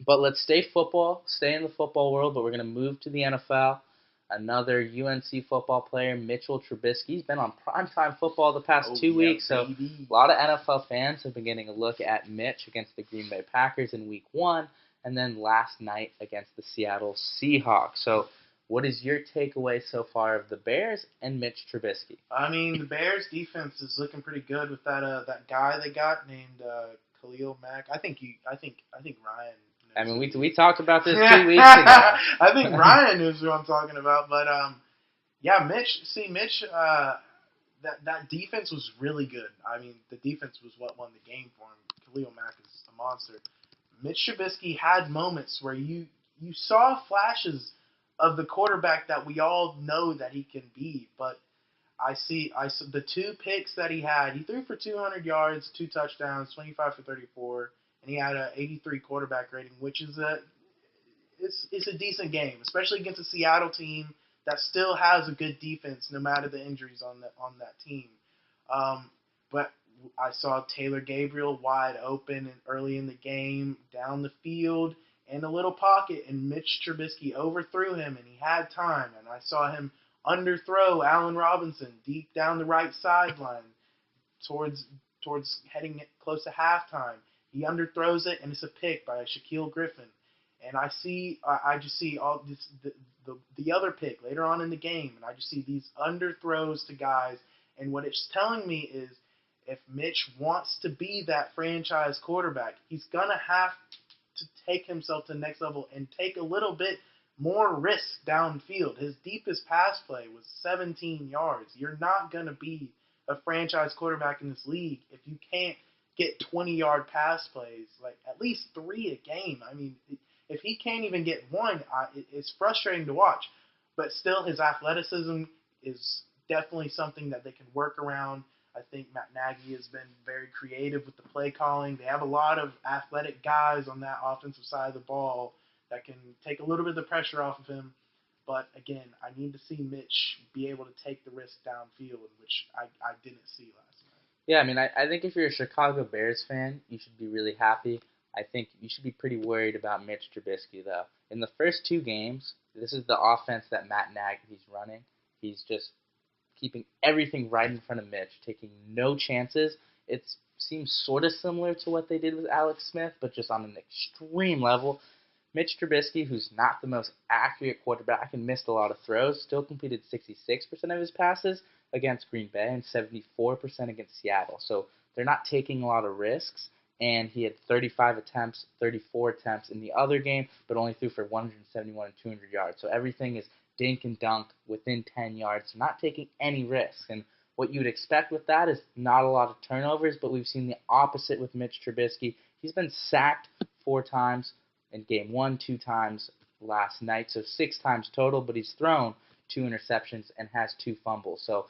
But let's stay in the football world, but we're going to move to the NFL. Another UNC football player, Mitchell Trubisky. He's been on primetime football the past Oh, 2 weeks, so baby. a lot of NFL fans have been getting a look at Mitch against the Green Bay Packers in Week 1, and then last night against the Seattle Seahawks. So what is your takeaway so far of the Bears and Mitch Trubisky? I mean, the Bears defense is looking pretty good with that guy they got named Khalil Mack. I think Ryan I knows mean, who he we is. talked about this 2 weeks ago. I think Ryan knows who I'm talking about. But yeah, Mitch, that defense was really good. I mean, the defense was what won the game for him. Khalil Mack is a monster. Mitch Trubisky had moments where you saw flashes of the quarterback that we all know that he can be, but I see the two picks that he had. He threw for 200 yards, 2 touchdowns, 25 for 34, and he had a 83 quarterback rating, which is it's a decent game, especially against a Seattle team that still has a good defense, no matter the injuries on that team. But I saw Taylor Gabriel wide open and early in the game, down the field, in a little pocket, and Mitch Trubisky overthrew him, and he had time. And I saw him underthrow Allen Robinson deep down the right sideline towards heading close to halftime. He underthrows it, and it's a pick by Shaquille Griffin. And I just see all this the other pick later on in the game, and I just see these underthrows to guys. And what it's telling me is, if Mitch wants to be that franchise quarterback, he's gonna have to take himself to the next level and take a little bit more risk downfield. His deepest pass play was 17 yards. You're not going to be a franchise quarterback in this league if you can't get 20-yard pass plays, like at least 3 a game. I mean, if he can't even get one, it's frustrating to watch. But still, his athleticism is definitely something that they can work around. I think Matt Nagy has been very creative with the play calling. They have a lot of athletic guys on that offensive side of the ball that can take a little bit of the pressure off of him. But again, I need to see Mitch be able to take the risk downfield, which I didn't see last night. Yeah, I mean, I think if you're a Chicago Bears fan, you should be really happy. I think you should be pretty worried about Mitch Trubisky, though. In the first 2 games, this is the offense that Matt Nagy's running. He's just keeping everything right in front of Mitch, taking no chances. It seems sort of similar to what they did with Alex Smith, but just on an extreme level. Mitch Trubisky, who's not the most accurate quarterback and missed a lot of throws, still completed 66% of his passes against Green Bay and 74% against Seattle. So they're not taking a lot of risks. And he had 35 attempts, 34 attempts in the other game, but only threw for 171 and 200 yards. So everything is dink and dunk within 10 yards, so not taking any risks. And what you would expect with that is not a lot of turnovers, but we've seen the opposite with Mitch Trubisky. He's been sacked 4 times in game 1, 2 times last night, so 6 times total, but he's thrown 2 interceptions and has 2 fumbles. So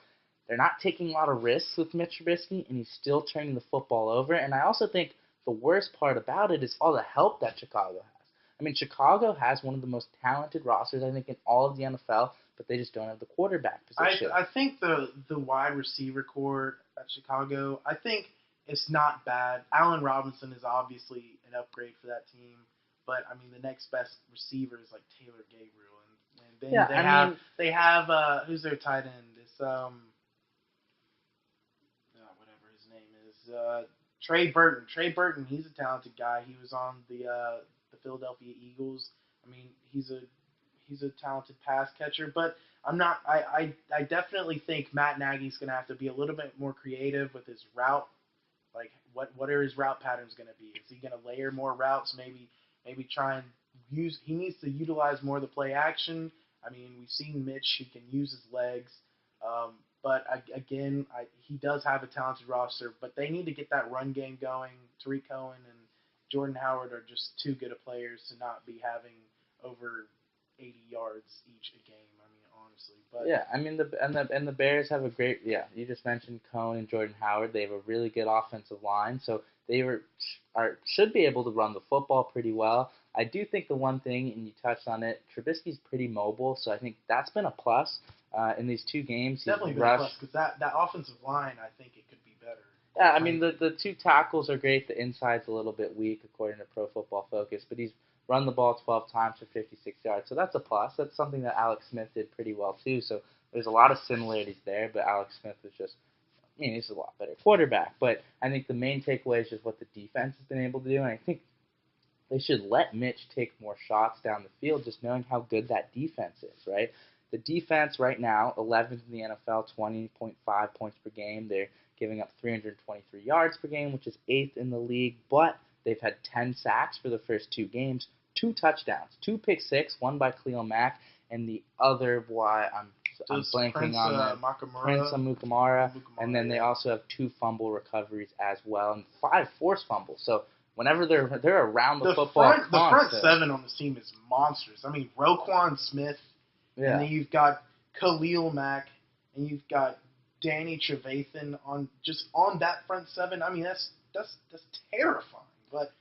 they're not taking a lot of risks with Mitch Trubisky, and he's still turning the football over. And I also think the worst part about it is all the help that Chicago has. I mean, Chicago has one of the most talented rosters, I think, in all of the NFL, but they just don't have the quarterback position. I think the wide receiver core at Chicago, I think it's not bad. Allen Robinson is obviously an upgrade for that team, but I mean the next best receiver is like Taylor Gabriel, and then Yeah, I mean, they have who's their tight end? It's whatever his name is, Trey Burton. Trey Burton, he's a talented guy. He was on the Philadelphia Eagles. I mean, he's a talented pass catcher, but I'm not. I definitely think Matt Nagy's going to have to be a little bit more creative with his route. Like, what are his route patterns going to be? Is he going to layer more routes? Maybe try and use. He needs to utilize more of the play action. I mean, we've seen Mitch who can use his legs. But again, he does have a talented roster, but they need to get that run game going. Tariq Cohen and Jordan Howard are just too good of players to not be having over 80 yards each a game. I mean, honestly, but yeah, I mean the Bears have a great, yeah. You just mentioned Cohen and Jordan Howard. They have a really good offensive line, so they should be able to run the football pretty well. I do think the one thing, and you touched on it, Trubisky's pretty mobile, so I think that's been a plus. In these 2 games, he's definitely been a plus rushed. because that offensive line, I think it could be better. Yeah, I mean, the two tackles are great. The inside's a little bit weak, according to Pro Football Focus, but he's run the ball 12 times for 56 yards, so that's a plus. That's something that Alex Smith did pretty well, too, so there's a lot of similarities there, but Alex Smith was just, I mean, he's a lot better quarterback, but I think the main takeaway is just what the defense has been able to do, and I think they should let Mitch take more shots down the field, just knowing how good that defense is, right? The defense right now, 11th in the NFL, 20.5 points per game. They're giving up 323 yards per game, which is 8th in the league, but they've had 10 sacks for the first 2 games, 2 touchdowns, 2 pick six, one by Khalil Mack, and the other, I'm blanking Prince, on that. Prince Amukamara, and then they also have 2 fumble recoveries as well, and 5 forced fumbles. So whenever they're around the football, the front 7 on this team is monstrous. I mean, Roquan Smith, and then you've got Khalil Mack, and you've got Danny Trevathan on that front 7. I mean, that's terrifying. But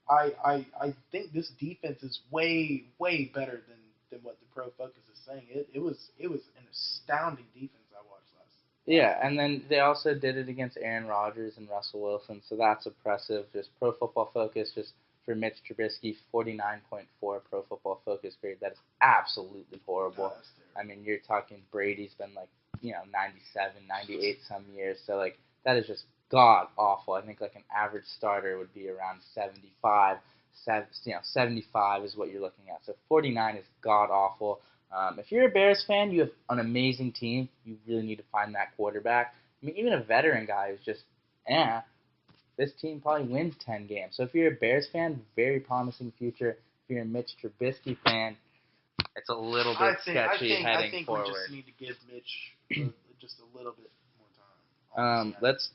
I think this defense is way better than what the Pro Focus is saying. It was an astounding defense I watched last. Yeah, and then they also did it against Aaron Rodgers and Russell Wilson, so that's impressive. Just Pro Football Focus, just for Mitch Trubisky, 49.4 Pro Football Focus grade. That is absolutely horrible. I mean, you're talking Brady's been 97, 98 some years, so that is just god awful. I think an average starter would be around 75. 75 is what you're looking at. So 49 is god awful. If you're a Bears fan, you have an amazing team. You really need to find that quarterback. I mean, even a veteran guy who's just, this team probably wins 10 games. So if you're a Bears fan, very promising future. If you're a Mitch Trubisky fan, it's a little bit sketchy heading forward. I think we just need to give Mitch just a little bit more time. Let's